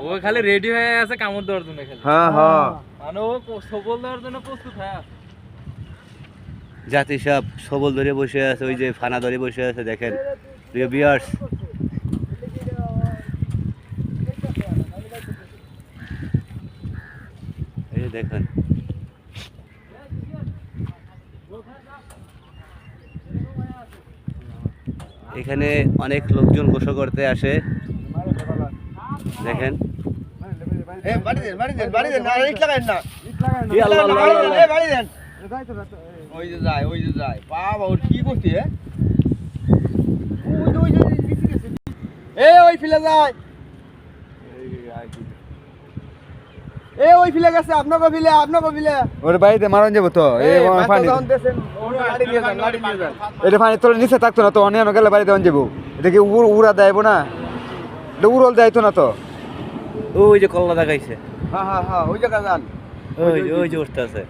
ও খালি রেডি হয়ে আছে কামড় দেওয়ার জন্য খালি। হ্যাঁ হ্যাঁ, মানে ও সবল দেওয়ার জন্য প্রস্তুত হয়ে আছে। জাতি সব সবল ধরে বসে আছে, ওই যে ফানা ধরে বসে আছে দেখেন প্রিয় ভিউয়ার্স। এই যে দেখেন এখানে অনেক লোকজন গোসল করতে আসে দেখেন। ওই যে যায় বাবা ওর কি করছে ওই ফিলে যায় ওই ফিলে গেছে আপনাকে ফিলে ওর বাড়িতে মারন যাবো তো, এটা পানি তোর নিচে থাকতো না তো, অন্য গেলে বাড়িতে অন যাবো। এটা কি উড়া দেব না, এটা উড়ল দেয়তো না তো। ওই যে কল্লা দেখাইছে, হ্যাঁ ওই জায়গা যান, ওই যে উঠতে আছে।